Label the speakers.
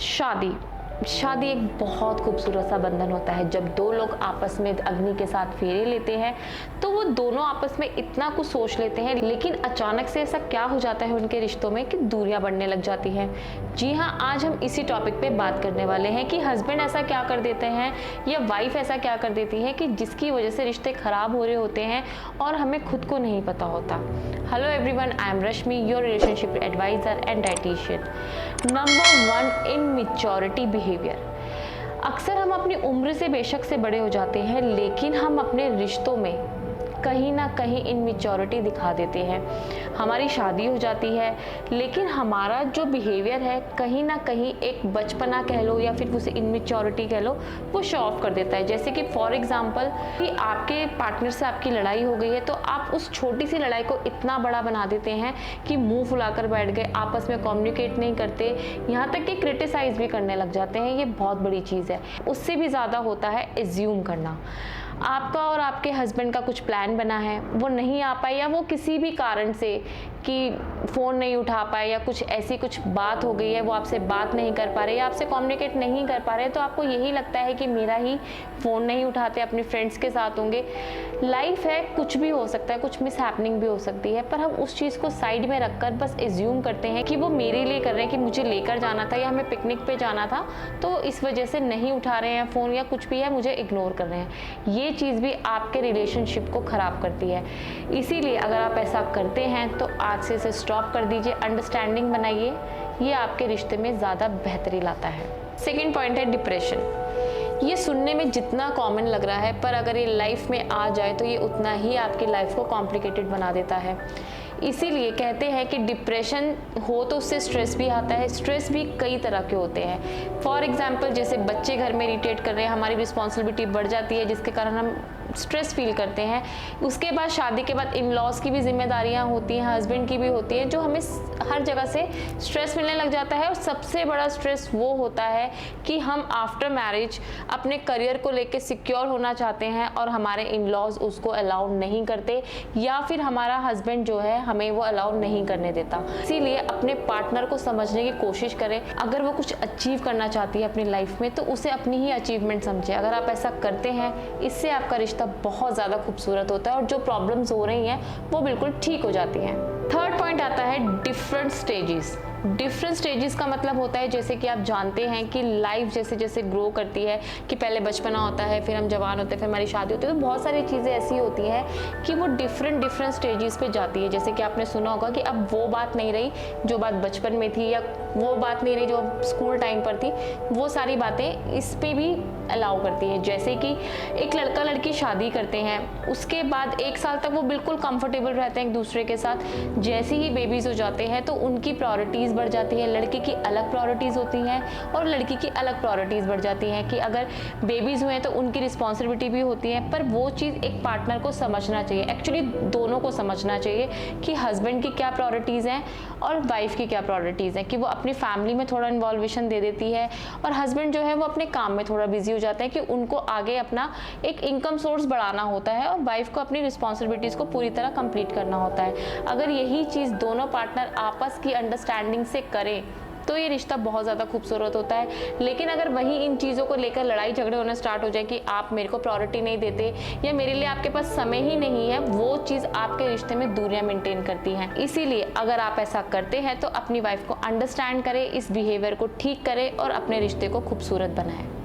Speaker 1: शादी शादी एक बहुत खूबसूरत सा बंधन होता है। जब दो लोग आपस में अग्नि के साथ फेरे लेते हैं तो वो दोनों आपस में इतना कुछ सोच लेते हैं, लेकिन अचानक से ऐसा क्या हो जाता है उनके रिश्तों में कि दूरियां बढ़ने लग जाती हैं। जी हाँ, आज हम इसी टॉपिक पे बात करने वाले हैं कि हस्बैंड ऐसा क्या कर देते हैं या वाइफ ऐसा क्या कर देती है कि जिसकी वजह से रिश्ते खराब हो रहे होते हैं और हमें खुद को नहीं पता होता। Hello everyone, I am Rashmi, your relationship adviser and dietitian. Number 1, immaturity behaviour. अक्सर हम अपनी उम्र से बेशक से बड़े हो जाते हैं, लेकिन हम अपने रिश्तों में कहीं ना कहीं इनमेच्योरिटी दिखा देते हैं। हमारी शादी हो जाती है, लेकिन हमारा जो बिहेवियर है कहीं ना कहीं एक बचपना कह लो या फिर उसे इनमेच्योरिटी कह लो, वो शो ऑफ कर देता है। जैसे कि फॉर एग्जांपल कि आपके पार्टनर से आपकी लड़ाई हो गई है, तो आप उस छोटी सी लड़ाई को इतना बड़ा बना देते हैं कि मुंह फुलाकर बैठ गए, आपस में कम्युनिकेट नहीं करते, यहाँ तक कि क्रिटिसाइज भी करने लग जाते हैं। ये बहुत बड़ी चीज़ है। उससे भी ज़्यादा होता है एज्यूम करना। आपका और आपके हस्बैंड का कुछ प्लान बना है, वो नहीं आ पाए या वो किसी भी कारण से कि फ़ोन नहीं उठा पाए या कुछ ऐसी कुछ बात हो गई है, वो आपसे बात नहीं कर पा रहे या आपसे कम्युनिकेट नहीं कर पा रहे, तो आपको यही लगता है कि मेरा ही फ़ोन नहीं उठाते, अपने फ्रेंड्स के साथ होंगे। लाइफ है, कुछ भी हो सकता है, कुछ मिस हैपनिंग भी हो सकती है, पर हम उस चीज़ को साइड में रखकर बस एज्यूम करते हैं कि वो मेरे लिए कर रहे हैं, कि मुझे लेकर जाना था या हमें पिकनिक पे जाना था, तो इस वजह से नहीं उठा रहे हैं फ़ोन या कुछ भी है, मुझे इग्नोर कर रहे हैं। ये चीज़ भी आपके रिलेशनशिप को ख़राब करती है। इसीलिए अगर आप ऐसा करते हैं तो आज से इसे स्टॉप कर दीजिए, अंडरस्टैंडिंग बनाइए। ये आपके रिश्ते में ज़्यादा बेहतरी लाता है। सेकेंड पॉइंट है डिप्रेशन। ये सुनने में जितना कॉमन लग रहा है, पर अगर ये लाइफ में आ जाए तो ये उतना ही आपकी लाइफ को कॉम्प्लिकेटेड बना देता है। इसीलिए कहते हैं कि डिप्रेशन हो तो उससे स्ट्रेस भी आता है। स्ट्रेस भी कई तरह के होते हैं। फॉर एग्जांपल, जैसे बच्चे घर में इरिटेट कर रहे हैं, हमारी रिस्पॉन्सिबिलिटी बढ़ जाती है जिसके कारण हम स्ट्रेस फील करते हैं। उसके बाद शादी के बाद इन लॉज की भी जिम्मेदारियां होती हैं, हस्बैंड की भी होती हैं, जो हमें हर जगह से स्ट्रेस मिलने लग जाता है। और सबसे बड़ा स्ट्रेस वो होता है कि हम आफ्टर मैरिज अपने करियर को लेकर सिक्योर होना चाहते हैं और हमारे इन लॉज उसको अलाउ नहीं करते, या फिर हमारा हस्बैंड जो है हमें वो अलाउ नहीं करने देता। इसीलिए अपने पार्टनर को समझने की कोशिश करें। अगर वो कुछ अचीव करना चाहती है अपनी लाइफ में, तो उसे अपनी ही अचीवमेंट समझे। अगर आप ऐसा करते हैं, इससे आपका रिश्ता बहुत ज़्यादा खूबसूरत होता है और जो प्रॉब्लम्स हो रही हैं वो बिल्कुल ठीक हो जाती हैं। थर्ड पॉइंट आता है डिफरेंट स्टेजेस। डिफरेंट स्टेजेस का मतलब होता है, जैसे कि आप जानते हैं कि लाइफ जैसे जैसे ग्रो करती है, कि पहले बचपना होता है, फिर हम जवान होते हैं, फिर हमारी शादी होती है, तो बहुत सारी चीज़ें ऐसी होती हैं कि वो डिफरेंट स्टेजेस पे जाती है। जैसे कि आपने सुना होगा कि अब वो बात नहीं रही जो बात बचपन में थी, या वो बात नहीं रही जो स्कूल टाइम पर थी। वो सारी बातें इस पे भी अलाउ करती है। जैसे कि एक लड़का लड़की शादी करते हैं, उसके बाद 1 साल तक वो बिल्कुल कंफर्टेबल रहते हैं एक दूसरे के साथ। जैसे ही बेबीज हो जाते हैं तो उनकी प्रायोरिटीज़ बढ़ जाती है। लड़के की अलग प्रायोरिटीज़ होती हैं और लड़की की अलग प्रायोरिटीज़ बढ़ जाती हैं, कि अगर बेबीज़ हुए हैं तो उनकी रिस्पॉन्सिबिलिटी भी होती है। पर वो चीज़ एक पार्टनर को समझना चाहिए, एक्चुअली दोनों को समझना चाहिए कि हस्बैंड की क्या प्रायोरिटीज़ हैं और वाइफ की क्या प्रायोरिटीज़ हैं। कि वो अपनी फैमिली में थोड़ा इन्वॉल्वेशन दे देती है और हस्बैंड जो है वो अपने काम में थोड़ा बिजी हो जाते हैं, कि उनको आगे अपना एक इनकम सोर्स बढ़ाना होता है और वाइफ को अपनी रिस्पॉन्सिबिलिटीज़ को पूरी तरह कंप्लीट करना होता है। अगर यही चीज़ दोनों पार्टनर आपस की अंडरस्टैंडिंग से करें तो ये रिश्ता बहुत ज़्यादा खूबसूरत होता है। लेकिन अगर वही इन चीज़ों को लेकर लड़ाई झगड़े होने स्टार्ट हो जाए कि आप मेरे को प्रायोरिटी नहीं देते या मेरे लिए आपके पास समय ही नहीं है, वो चीज़ आपके रिश्ते में दूरियां मेंटेन करती हैं। इसीलिए अगर आप ऐसा करते हैं तो अपनी वाइफ को अंडरस्टैंड करें, इस बिहेवियर को ठीक करें और अपने रिश्ते को खूबसूरत बनाएं।